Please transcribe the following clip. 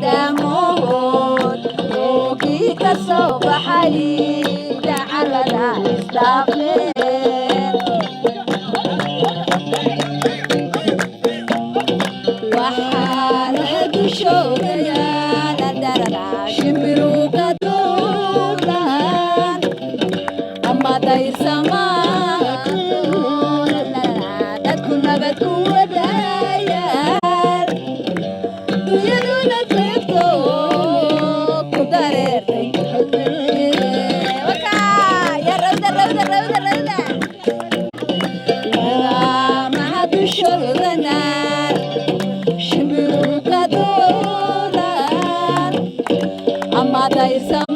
daamood oogii ka soo baxay dacalada isdhaafeen waxaana dushooda yaala darara shimbiru ka duulaan ama dayrsamaantood dadku nabad ku wadaayaan dunyaduna seebto ku dareertay maha dushoodana shimbiru ka duulaan ama dayrsamaantood